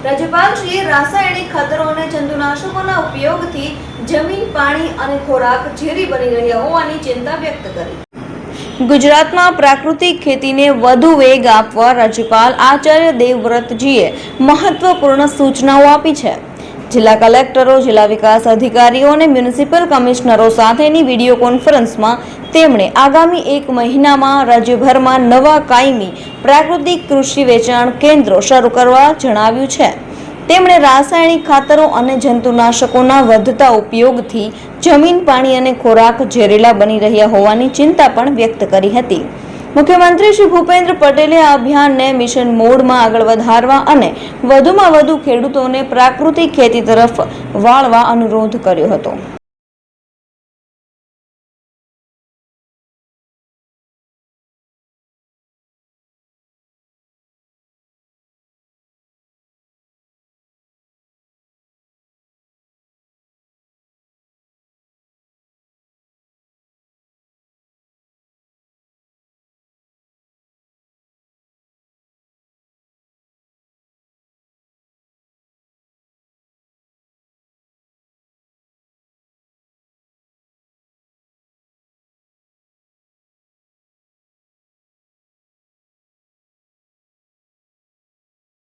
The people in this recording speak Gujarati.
રાજ્યપાલશ્રીએ રાસાયણિક ખાતરો અને જંતુનાશકોના ઉપયોગથી જમીન, પાણી અને ખોરાક ઝેરી બની રહ્યા હોવાની ચિંતા વ્યક્ત કરી. ગુજરાતમાં પ્રાકૃતિક ખેતીને વધુ વેગ આપવા રાજ્યપાલ આચાર્ય દેવવ્રતજીએ મહત્વપૂર્ણ સૂચનાઓ આપી છે. જિલ્લા કલેક્ટરો, જિલ્લા વિકાસ અધિકારીઓ અને મ્યુનિસિપલ કમિશનરો સાથેની વિડીયો કોન્ફરન્સમાં તેમણે આગામી 1 મહિનામાં રાજ્યભરમાં નવા કાયમી પ્રાકૃતિક કૃષિ વેચાણ કેન્દ્રો શરૂ કરવા જણાવ્યું છે. તેમણે રાસાયણિક ખાતરો અને જંતુનાશકોના વધતા ઉપયોગથી જમીન, પાણી અને ખોરાક ઝેરીલા બની રહ્યા હોવાની ચિંતા પણ વ્યક્ત કરી હતી. મુખ્યમંત્રી શ્રી ભૂપેન્દ્ર પટેલે આ અભિયાનને મિશન મોડમાં આગળ વધારવા અને વધુમાં વધુ ખેડૂતોને પ્રાકૃતિક ખેતી તરફ વાળવા અનુરોધ કર્યો હતો.